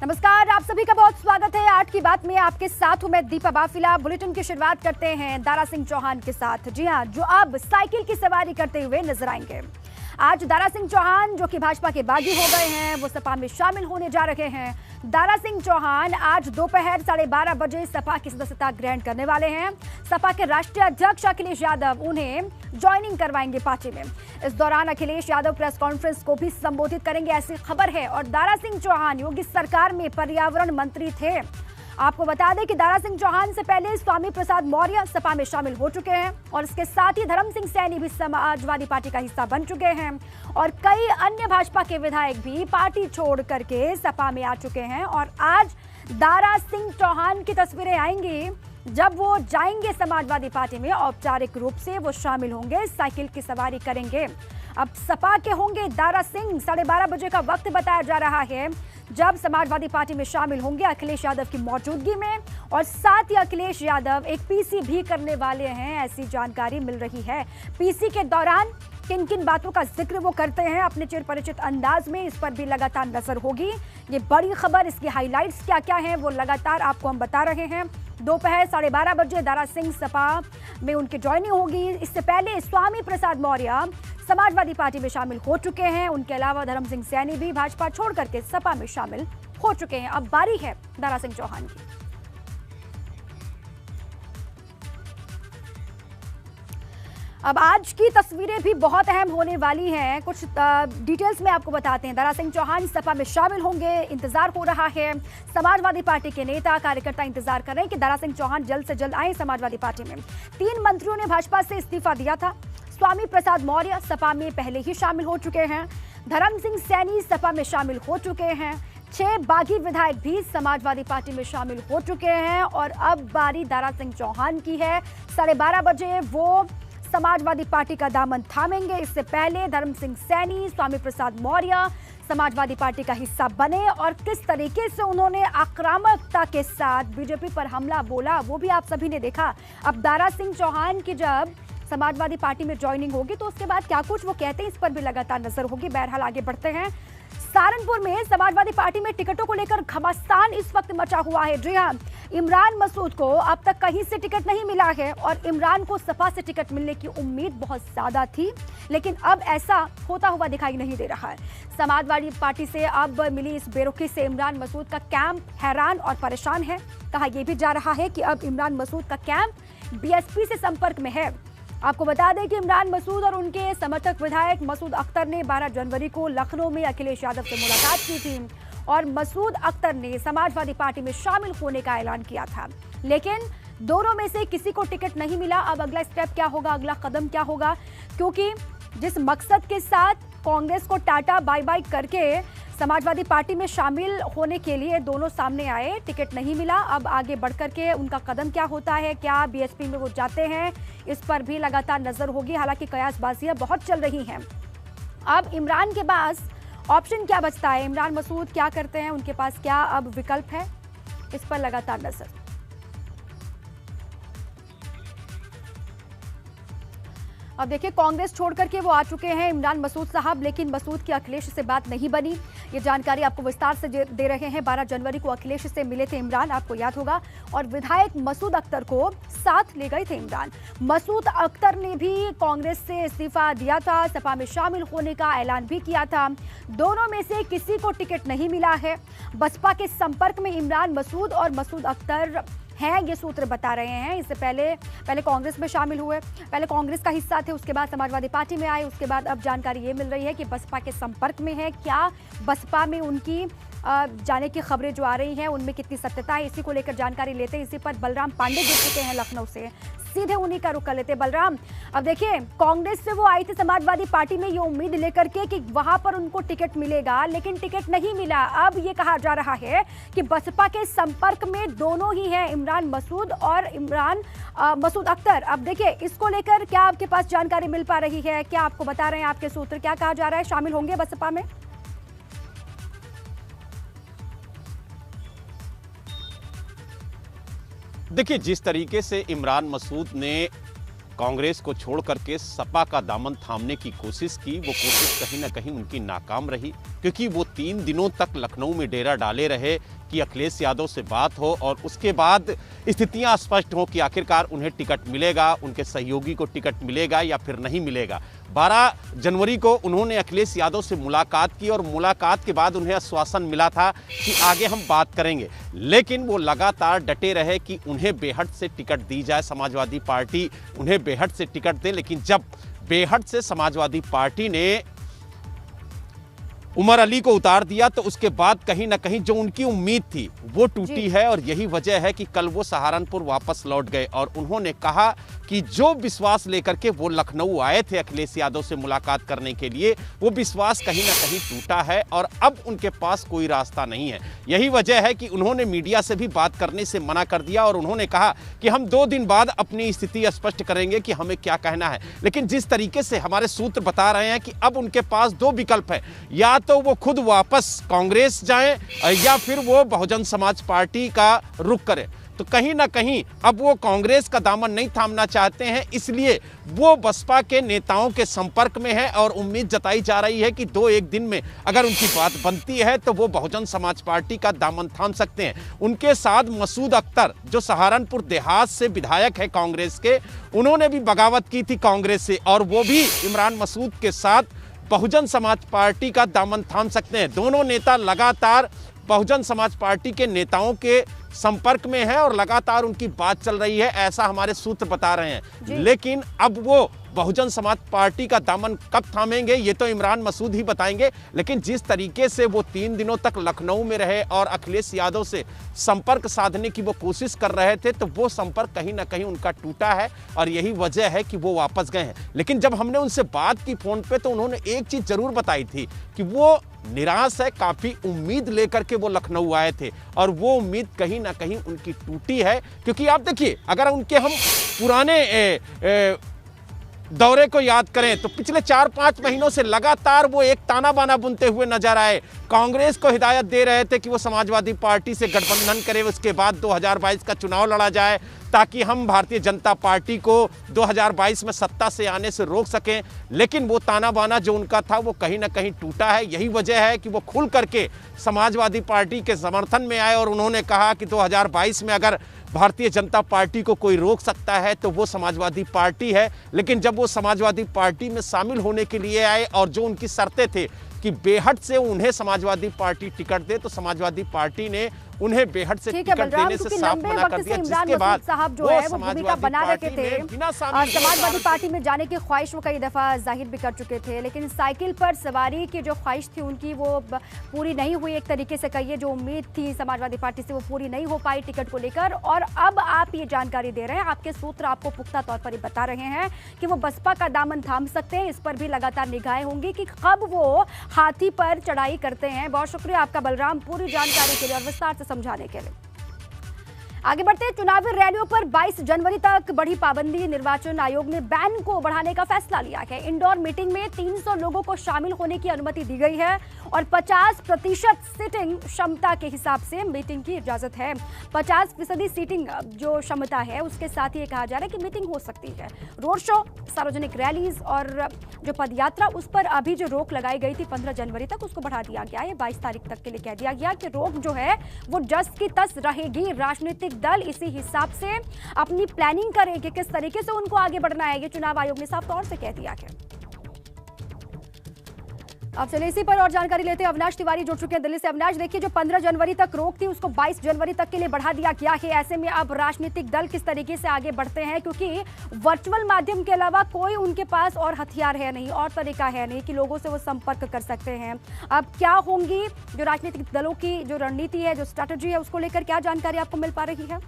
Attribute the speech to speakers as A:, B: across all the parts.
A: नमस्कार, आप सभी का बहुत स्वागत है। आज की बात में आपके साथ हूं मैं दीपा बाफिला। बुलेटिन की शुरुआत करते हैं दारा सिंह चौहान के साथ। जी हां, जो अब साइकिल की सवारी करते हुए नजर आएंगे। आज दारा सिंह चौहान जो कि भाजपा के बागी हो गए हैं, वो सपा में शामिल होने जा रहे हैं। दारा सिंह चौहान आज दोपहर 12:30 बजे सपा की सदस्यता ग्रहण करने वाले हैं। सपा के राष्ट्रीय अध्यक्ष अखिलेश यादव उन्हें ज्वाइनिंग करवाएंगे पार्टी में। इस दौरान अखिलेश यादव प्रेस कॉन्फ्रेंस को भी संबोधित करेंगे, ऐसी खबर है। और दारा सिंह चौहान योगी सरकार में पर्यावरण मंत्री थे। आपको बता दें कि दारा सिंह चौहान से पहले स्वामी प्रसाद मौर्य सपा में शामिल हो चुके हैं और इसके साथ ही धर्म सिंह सैनी भी समाजवादी पार्टी का हिस्सा बन चुके हैं और कई अन्य भाजपा के विधायक भी पार्टी छोड़ करके सपा में आ चुके हैं। और आज दारा सिंह चौहान की तस्वीरें आएंगी जब वो जाएंगे समाजवादी पार्टी में। औपचारिक रूप से वो शामिल होंगे, साइकिल की सवारी करेंगे। अब सपा के होंगे दारा सिंह। 12:30 बजे का वक्त बताया जा रहा है जब समाजवादी पार्टी में शामिल होंगे अखिलेश यादव की मौजूदगी में। और साथ ही अखिलेश यादव एक पीसी भी करने वाले हैं, ऐसी जानकारी मिल रही है। पीसी के दौरान किन किन बातों का जिक्र वो करते हैं अपने चिर परिचित अंदाज में, इस पर भी लगातार नजर होगी। ये बड़ी खबर, इसकी हाइलाइट्स क्या क्या हैं वो लगातार आपको हम बता रहे हैं। दोपहर 12:30 बजे दारा सिंह सपा में उनकी ज्वाइनिंग होगी। इससे पहले स्वामी प्रसाद मौर्य समाजवादी पार्टी में शामिल हो चुके हैं। उनके अलावा धर्म सिंह सैनी भी भाजपा छोड़ करके सपा में शामिल हो चुके हैं। अब बारी है दारा सिंह चौहान की। अब आज की तस्वीरें भी बहुत अहम होने वाली हैं। कुछ डिटेल्स में आपको बताते हैं। दारा सिंह चौहान सपा में शामिल होंगे, इंतजार हो रहा है। समाजवादी पार्टी के नेता कार्यकर्ता इंतजार कर रहे हैं कि दारा सिंह चौहान जल्द से जल्द आए समाजवादी पार्टी में। 3 मंत्रियों ने भाजपा से इस्तीफा दिया था। स्वामी प्रसाद मौर्य सपा में पहले ही शामिल हो चुके हैं। धर्म सिंह सैनी सपा में शामिल हो चुके हैं। 6 बागी विधायक भी समाजवादी पार्टी में शामिल हो चुके हैं। और अब बारी दारा सिंह चौहान की है। 12:30 बजे वो समाजवादी पार्टी का दामन थामेंगे। इससे पहले धर्म सिंह सैनी, स्वामी प्रसाद मौर्य समाजवादी पार्टी का हिस्सा बने और किस तरीके से उन्होंने आक्रामकता के साथ बीजेपी पर हमला बोला वो भी आप सभी ने देखा। अब दारा सिंह चौहान की जब समाजवादी पार्टी में ज्वाइनिंग होगी तो उसके बाद क्या कुछ वो कहते हैं, इस पर भी लगातार नजर होगी। बहरहाल आगे बढ़ते हैं। सहारनपुर में समाजवादी पार्टी में टिकटों को लेकर घमासान इस वक्त मचा हुआ है। जी हां, इमरान मसूद को अब तक कहीं से टिकट नहीं मिला है और इमरान को सपा से टिकट मिलने की उम्मीद बहुत ज्यादा थी, लेकिन अब ऐसा होता हुआ दिखाई नहीं दे रहा है। समाजवादी पार्टी से अब मिली इस बेरुखी से इमरान मसूद का कैंप हैरान और परेशान है। कहा यह भी जा रहा है कि अब इमरान मसूद का कैंप बीएसपी से संपर्क में है। आपको बता दें कि इमरान मसूद और उनके समर्थक विधायक मसूद अख्तर ने 12 जनवरी को लखनऊ में अखिलेश यादव से मुलाकात की थी और मसूद अख्तर ने समाजवादी पार्टी में शामिल होने का ऐलान किया था, लेकिन दोनों में से किसी को टिकट नहीं मिला। अब अगला स्टेप क्या होगा, अगला कदम क्या होगा, क्योंकि जिस मकसद के साथ कांग्रेस को टाटा बाय बाय करके समाजवादी पार्टी में शामिल होने के लिए दोनों सामने आए, टिकट नहीं मिला। अब आगे बढ़कर के उनका कदम क्या होता है, क्या बीएसपी में वो जाते हैं, इस पर भी लगातार नजर होगी। हालांकि कयासबाजियां बहुत चल रही हैं। अब इमरान के पास ऑप्शन क्या बचता है, इमरान मसूद क्या करते हैं, उनके पास क्या अब विकल्प है, इस पर लगातार नजर। अब देखिए, कांग्रेस छोड़ करके वो आ चुके हैं इमरान मसूद साहब, लेकिन मसूद की अखिलेश से बात नहीं बनी। ये जानकारी आपको विस्तार से दे रहे हैं। 12 जनवरी को अखिलेश से मिले थे इमरान, आपको याद होगा, और विधायक मसूद अख्तर को साथ ले गए थे इमरान। मसूद अख्तर ने भी कांग्रेस से इस्तीफा दिया था, सपा में शामिल होने का ऐलान भी किया था। दोनों में से किसी को टिकट नहीं मिला है। बसपा के संपर्क में इमरान मसूद और मसूद अख्तर हैं, ये सूत्र बता रहे हैं। इससे पहले कांग्रेस में शामिल हुए, पहले कांग्रेस का हिस्सा थे, उसके बाद समाजवादी पार्टी में आए। उसके बाद अब जानकारी ये मिल रही है कि बसपा के संपर्क में है। क्या बसपा में उनकी जाने की खबरें जो आ रही हैं उनमें कितनी सत्यता है, इसी को लेकर जानकारी लेते हैं। इसी पर बलराम पांडे जुड़ चुके हैं लखनऊ से, सीधे उन्हीं का रुख कर लेते। बलराम, अब देखिए, कांग्रेस से वो आई थी समाजवादी पार्टी में ये उम्मीद लेकर के कि वहां पर उनको टिकट मिलेगा, लेकिन टिकट नहीं मिला। अब ये कहा जा रहा है कि बसपा के संपर्क में दोनों ही हैं, इमरान मसूद और मसूद अख्तर। अब देखिए, इसको लेकर क्या आपके पास जानकारी मिल पा रही है, क्या आपको बता रहे हैं आपके सूत्र, क्या कहा जा रहा है, शामिल होंगे बसपा में?
B: देखिए, जिस तरीके से इमरान मसूद ने कांग्रेस को छोड़ करके सपा का दामन थामने की कोशिश की, वो कोशिश कहीं ना कहीं उनकी नाकाम रही, क्योंकि वो 3 दिनों तक लखनऊ में डेरा डाले रहे कि अखिलेश यादव से बात हो और उसके बाद स्थितियां स्पष्ट हो कि आखिरकार उन्हें टिकट मिलेगा, उनके सहयोगी को टिकट मिलेगा या फिर नहीं मिलेगा। 12 जनवरी को उन्होंने अखिलेश यादव से मुलाकात की और मुलाकात के बाद उन्हें आश्वासन मिला था कि आगे हम बात करेंगे, लेकिन वो लगातार डटे रहे कि उन्हें बेहट से टिकट दी जाए, समाजवादी पार्टी उन्हें बेहट से टिकट दे। लेकिन जब बेहट से समाजवादी पार्टी ने उमर अली को उतार दिया तो उसके बाद कहीं ना कहीं जो उनकी उम्मीद थी वो टूटी है और यही वजह है कि कल वो सहारनपुर वापस लौट गए और उन्होंने कहा कि जो विश्वास लेकर के वो लखनऊ आए थे अखिलेश यादव से मुलाकात करने के लिए, वो विश्वास कहीं ना कहीं टूटा है और अब उनके पास कोई रास्ता नहीं है। यही वजह है कि उन्होंने मीडिया से भी बात करने से मना कर दिया और उन्होंने कहा कि हम 2 दिन बाद अपनी स्थिति स्पष्ट करेंगे कि हमें क्या कहना है। लेकिन जिस तरीके से हमारे सूत्र बता रहे हैं कि अब उनके पास 2 विकल्प है, या तो वो खुद वापस कांग्रेस जाएं या फिर वो बहुजन समाज पार्टी का रुख करें। तो कहीं ना कहीं अब वो कांग्रेस का दामन नहीं थामना चाहते हैं, इसलिए वो बसपा के नेताओं के संपर्क में है और उम्मीद जताई जा रही है कि 2-1 दिन में अगर उनकी बात बनती है तो वो बहुजन समाज पार्टी का दामन थाम सकते हैं। उनके साथ मसूद अख्तर जो सहारनपुर देहात से विधायक है कांग्रेस के, उन्होंने भी बगावत की थी कांग्रेस से और वो भी इमरान मसूद के साथ बहुजन समाज पार्टी का दामन थाम सकते हैं। दोनों नेता लगातार बहुजन समाज पार्टी के नेताओं के संपर्क में है और लगातार उनकी बात चल रही है, ऐसा हमारे सूत्र बता रहे हैं। लेकिन अब वो बहुजन समाज पार्टी का दामन कब थामेंगे ये तो इमरान मसूद ही बताएंगे। लेकिन जिस तरीके से वो 3 दिनों तक लखनऊ में रहे और अखिलेश यादव से संपर्क साधने की वो कोशिश कर रहे थे, तो वो संपर्क कहीं ना कहीं उनका टूटा है और यही वजह है कि वो वापस गए हैं। लेकिन जब हमने उनसे बात की फोन पे तो उन्होंने एक चीज जरूर बताई थी कि वो निराश है, काफी उम्मीद लेकर के वो लखनऊ आए थे और वो उम्मीद कहीं ना कहीं उनकी टूटी है। क्योंकि आप देखिए, अगर उनके हम पुराने दौरे को याद करें तो पिछले 4-5 महीनों से लगातार वो एक ताना बाना बुनते हुए नजर आए, कांग्रेस को हिदायत दे रहे थे कि वो समाजवादी पार्टी से गठबंधन करे, उसके बाद 2022 का चुनाव लड़ा जाए ताकि हम भारतीय जनता पार्टी को 2022 में सत्ता से आने से रोक सकें। लेकिन वो ताना बाना जो उनका था वो कहीं ना कहीं टूटा है। यही वजह है कि वो खुल करके समाजवादी पार्टी के समर्थन में आए और उन्होंने कहा कि 2022 में अगर भारतीय जनता पार्टी को कोई रोक सकता है तो वो समाजवादी पार्टी है। लेकिन जब वो समाजवादी पार्टी में शामिल होने के लिए आए और जो उनकी शर्तें थे कि बेहट से उन्हें समाजवादी पार्टी टिकट दे, तो समाजवादी पार्टी ने उन्हें बेहट से टिकट देने से साफ मना कर दिया, जिसके बाद
A: साहब जो है वो भूमिका बना रखे थे समाजवादी पार्टी में जाने की ख्वाहिश वो कई दफा जाहिर भी कर चुके थे। लेकिन साइकिल पर सवारी की जो ख्वाहिश थी उनकी वो पूरी नहीं हुई, एक तरीके से कहिए जो उम्मीद थी समाजवादी पार्टी से वो पूरी नहीं हो पाई टिकट को लेकर। और अब आप ये जानकारी दे रहे हैं, आपके सूत्र आपको पुख्ता तौर पर बता रहे हैं कि वो बसपा का दामन थाम सकते हैं। इस पर भी लगातार निगाहें होंगी कि कब वो हाथी पर चढ़ाई करते हैं। बहुत शुक्रिया आपका बलराम पूरी जानकारी के लिए और विस्तार से समझाने के लिए। आगे बढ़ते हैं, चुनावी रैलियों पर 22 जनवरी तक बढ़ी पाबंदी। निर्वाचन आयोग ने बैन को बढ़ाने का फैसला लिया है। इंडोर मीटिंग में 300 लोगों को शामिल होने की अनुमति दी गई है और 50% सीटिंग क्षमता के हिसाब से मीटिंग की इजाजत है। 50% सीटिंग जो क्षमता है उसके साथ ये कहा जा रहा है कि मीटिंग हो सकती है। रोड शो, सार्वजनिक रैलीज और जो पदयात्रा उस पर अभी जो रोक लगाई गई थी 15 जनवरी तक, उसको बढ़ा दिया गया है। 22 तारीख तक के लिए कह दिया गया कि रोक जो है वो जस की तस रहेगी। राजनीतिक दल इसी हिसाब से अपनी प्लानिंग करेंगे किस तरीके से उनको आगे बढ़ना है, ये चुनाव आयोग ने साफ तौर से कह दिया है। अब चलिए इसी पर और जानकारी लेते हैं। अविनाश तिवारी जुड़ चुके हैं दिल्ली से। अविनाश, देखिए जो 15 जनवरी तक रोक थी उसको 22 जनवरी तक के लिए बढ़ा दिया गया है। ऐसे में अब राजनीतिक दल किस तरीके से आगे बढ़ते हैं, क्योंकि वर्चुअल माध्यम के अलावा कोई उनके पास और हथियार है नहीं और तरीका है नहीं कि लोगों से वो संपर्क कर सकते हैं। अब क्या होंगी जो राजनीतिक दलों की जो रणनीति है, जो स्ट्रैटेजी है, उसको लेकर क्या जानकारी आपको मिल पा रही है?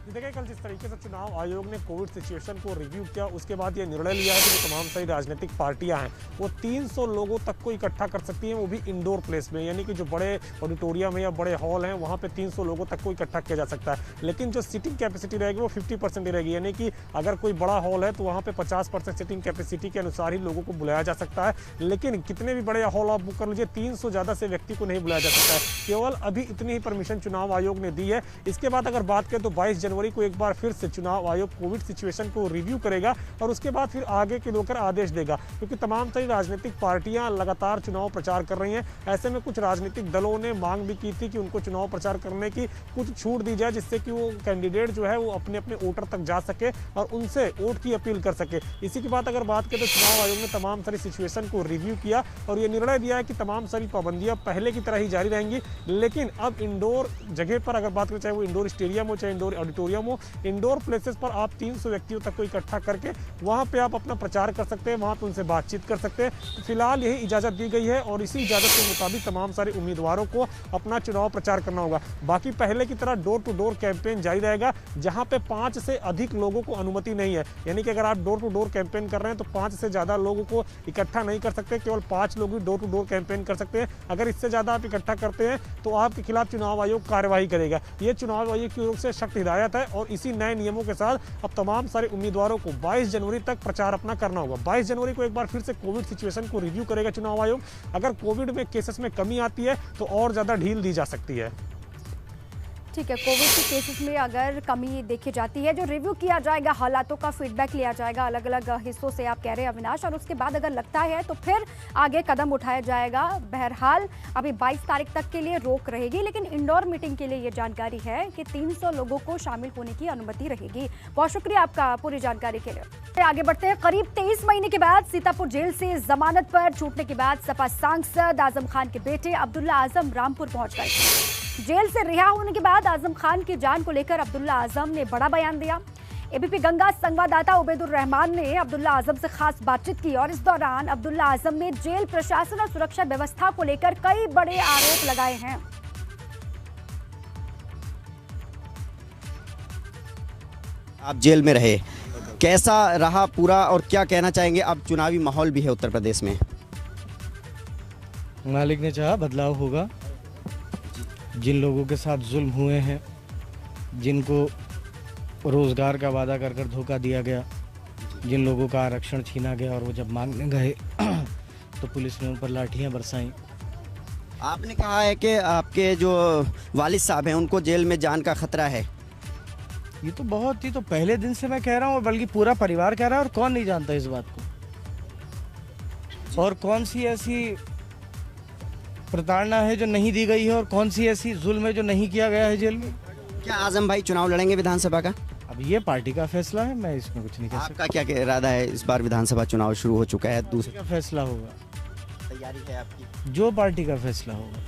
C: देखिए, कल जिस तरीके से चुनाव आयोग ने कोविड सिचुएशन को रिव्यू किया उसके बाद ये निर्णय लिया है कि जो तमाम सारी राजनीतिक पार्टियां हैं वो 300 लोगों तक को इकट्ठा कर सकती हैं, वो भी इंडोर प्लेस में, यानी कि जो बड़े ऑडिटोरियम है या बड़े हॉल हैं वहाँ पे 300 लोगों तक को इकट्ठा किया जा सकता है। लेकिन जो सीटिंग कैपेसिटी रहेगी वो 50% ही रहेगी, यानी कि अगर कोई बड़ा हॉल है तो वहाँ पे 50% सीटिंग कैपेसिटी के अनुसार ही लोगों को बुलाया जा सकता है। लेकिन कितने भी बड़े हॉल आप बुक कर लीजिए, 300 ज़्यादा से व्यक्ति को नहीं बुलाया जा सकता है। केवल अभी इतनी ही परमिशन चुनाव आयोग ने दी है। इसके बाद अगर बात करें तो 22 जनवरी जनवरी को एक बार फिर से चुनाव आयोग कोविड सिचुएशन को रिव्यू करेगा और उसके बाद फिर आगे के लेकर आदेश देगा, क्योंकि तमाम सारी राजनीतिक पार्टियां लगातार चुनाव प्रचार कर रही हैं। ऐसे में कुछ राजनीतिक दलों ने मांग भी की थी कि उनको चुनाव प्रचार करने की कुछ छूट दी जाए, जिससे कि वो कैंडिडेट जो है वो अपने अपने वोटर तक जा सके और उनसे वोट की अपील कर सके। इसी की बात अगर बात करें तो चुनाव आयोग ने तमाम सारी सिचुएशन को रिव्यू किया और ये निर्णय दिया है कि तमाम सारी पाबंदियां पहले की तरह ही जारी रहेंगी, लेकिन अब इंडोर जगह पर अगर बात करें, चाहे वो इंडोर स्टेडियम हो चाहे इंडोर ऑडिटोरियम हो, इंडोर प्लेसेस पर आप 300 व्यक्तियों तक को इकट्ठा करके वहां पे आप अपना प्रचार कर सकते हैं, वहां पे उनसे बातचीत कर सकते हैं। तो फिलहाल यही इजाजत दी गई है और इसी इजाजत के मुताबिक तमाम सारे उम्मीदवारों को अपना चुनाव प्रचार करना होगा। बाकी पहले की तरह डोर टू डोर कैंपेन जारी रहेगा, जहां पे 5 से अधिक लोगों को अनुमति नहीं है, यानी कि अगर आप डोर टू डोर कैंपेन कर रहे हैं तो 5 से ज्यादा लोगों को इकट्ठा नहीं कर सकते, केवल 5 लोग ही डोर टू डोर कैंपेन कर सकते हैं। अगर इससे ज्यादा आप इकट्ठा करते हैं तो आपके खिलाफ चुनाव आयोग कार्रवाई करेगा। ये चुनाव आयोग की ओर से सख्त हिदायत है और इसी नए नियमों के साथ अब तमाम सारे उम्मीदवारों को 22 जनवरी तक प्रचार अपना करना होगा। 22 जनवरी को एक बार फिर से कोविड सिचुएशन को रिव्यू करेगा चुनाव आयोग। अगर कोविड में केसेस में कमी आती है तो और ज्यादा ढील दी जा सकती है।
A: ठीक है, कोविड के केसेस में अगर कमी देखी जाती है, जो रिव्यू किया जाएगा, हालातों का फीडबैक लिया जाएगा अलग अलग हिस्सों से, आप कह रहे हैं अविनाश, और उसके बाद अगर लगता है तो फिर आगे कदम उठाया जाएगा। बहरहाल अभी 22 तारीख तक के लिए रोक रहेगी, लेकिन इंडोर मीटिंग के लिए ये जानकारी है कि 300 लोगों को शामिल होने की अनुमति रहेगी। बहुत शुक्रिया आपका पूरी जानकारी के लिए। आगे बढ़ते हैं। करीब 23 महीने के बाद सीतापुर जेल से जमानत पर छूटने के बाद सपा सांसद आजम खान के बेटे अब्दुल्ला आजम रामपुर पहुंच गए। जेल से रिहा होने के बाद आजम खान की जान को लेकर अब्दुल्ला आजम ने बड़ा बयान दिया। एबीपी गंगा संवाददाता उबैदुर रहमान ने अब्दुल्ला आजम से खास बातचीत की और इस दौरान अब्दुल्ला आजम ने जेल प्रशासन और सुरक्षा व्यवस्था को लेकर कई बड़े आरोप लगाए हैं।
D: आप जेल में रहे, कैसा रहा पूरा और क्या कहना चाहेंगे? अब चुनावी माहौल भी है उत्तर प्रदेश में।
E: मालिक ने चाहा बदलाव होगा। जिन लोगों के साथ जुल्म हुए हैं, जिनको रोज़गार का वादा कर कर धोखा दिया गया, जिन लोगों का आरक्षण छीना गया और वो जब मांगने गए तो पुलिस ने उन पर लाठियां बरसाईं।
D: आपने कहा है कि आपके जो वालिद साहब हैं उनको जेल में जान का खतरा है।
E: ये तो बहुत ही, तो पहले दिन से मैं कह रहा हूँ और बल्कि पूरा परिवार कह रहा है, और कौन नहीं जानता इस बात को। और कौन सी ऐसी प्रताड़ना है जो नहीं दी गई है और कौन सी ऐसी जुल्म है जो नहीं किया गया है जेल में।
D: क्या आजम भाई चुनाव लड़ेंगे विधानसभा का?
E: अब ये पार्टी का फैसला है, मैं इसमें कुछ नहीं कह सकता।
D: आपका क्या इरादा है? इस बार विधानसभा चुनाव शुरू हो चुका है,
E: दूसरा फैसला होगा,
D: तैयारी है आपकी?
E: जो पार्टी का फैसला होगा।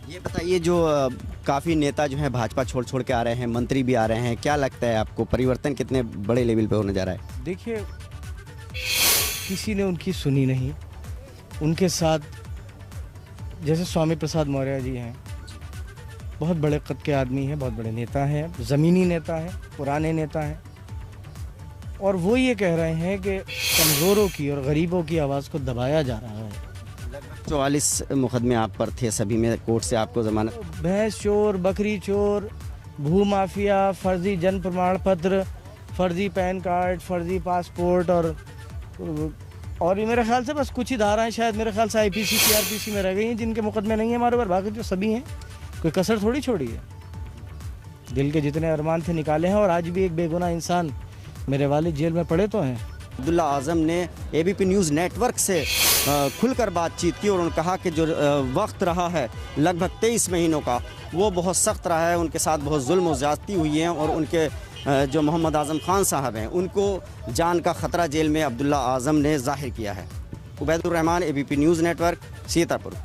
D: ये बताइए, जो काफ़ी नेता जो है भाजपा छोड़ छोड़ के आ रहे हैं, मंत्री भी आ रहे हैं, क्या लगता है आपको परिवर्तन कितने बड़े लेवल पे होने जा रहा है?
E: देखिए, किसी ने उनकी सुनी नहीं। उनके साथ जैसे स्वामी प्रसाद मौर्य जी हैं, बहुत बड़े कद के आदमी हैं, बहुत बड़े नेता हैं, ज़मीनी नेता हैं, पुराने नेता हैं, और वो ये कह रहे हैं कि कमज़ोरों की और गरीबों की आवाज़ को दबाया जा रहा है।
D: 44 मुकदमे आप पर थे, सभी में कोर्ट से आपको जमानत।
E: भैंस चोर, बकरी चोर, भू माफिया, फर्जी जन्म प्रमाण पत्र, फर्जी पैन कार्ड, फर्जी पासपोर्ट, और ये मेरे ख्याल से बस कुछ ही धाराएं शायद मेरे ख्याल से आईपीसी सीआरपीसी में रह गई हैं जिनके मुकदमे नहीं है हमारे ऊपर। बाकी जो सभी हैं, कोई कसर थोड़ी छोड़ी है। दिल के जितने अरमान थे निकाले हैं, और आज भी एक बेगुनाह इंसान मेरे वालिद जेल में पड़े तो हैं।
D: अब्दुल्ला आजम ने एबीपी न्यूज़ नेटवर्क से खुलकर बातचीत की और उन्होंने कहा कि जो वक्त रहा है लगभग 23 महीनों का, वो बहुत सख्त रहा है। उनके साथ बहुत जुल्म और ज़्यादती हुई है और उनके जो मोहम्मद आजम खान साहब हैं उनको जान का खतरा जेल में अब्दुल्ला आजम ने जाहिर किया है। Ubaidur Rahman, ABP news network, Sitapur.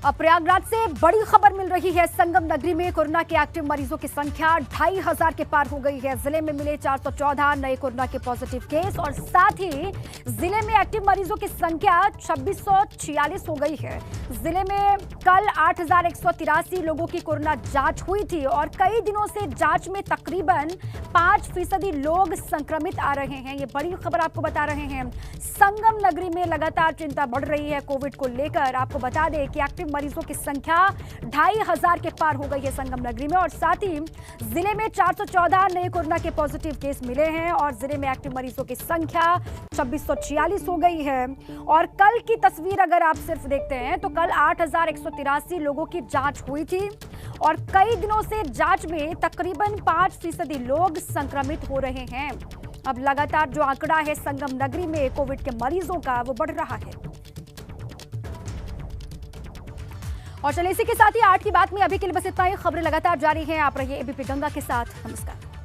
A: अब प्रयागराज से बड़ी खबर मिल रही है। संगम नगरी में कोरोना के एक्टिव मरीजों की संख्या 2500 के पार हो गई है। जिले में मिले 414 नए कोरोना के पॉजिटिव केस और साथ ही जिले में एक्टिव मरीजों की संख्या 2646 हो गई है। जिले में कल 8183 लोगों की कोरोना जांच हुई थी और कई दिनों से जांच में तकरीबन 5% लोग संक्रमित आ रहे हैं। ये बड़ी खबर आपको बता रहे हैं। संगम नगरी में लगातार चिंता बढ़ रही है कोविड को लेकर। आपको बता दें कि एक्टिव मरीजों की संख्या 2500 के पार हो गई है संगम नगरी में और साथ ही जिले में 414 नए कोरोना के पॉजिटिव केस मिले हैं और जिले में एक्टिव मरीजों की संख्या 2646 हो गई है। और कल की तस्वीर अगर आप सिर्फ देखते हैं तो कल 8183 लोगों की जांच हुई थी और कई दिनों से जांच में तकरीबन 5% लोग संक्रमित हो रहे हैं। अब लगातार जो आंकड़ा है संगम नगरी में कोविड के मरीजों का वो बढ़ रहा है। और चलिए इसी के साथ ही 8 की बात में अभी के लिए बस इतना ही। खबरें लगातार जारी हैं। आप रहिए एबीपी गंगा के साथ। नमस्कार।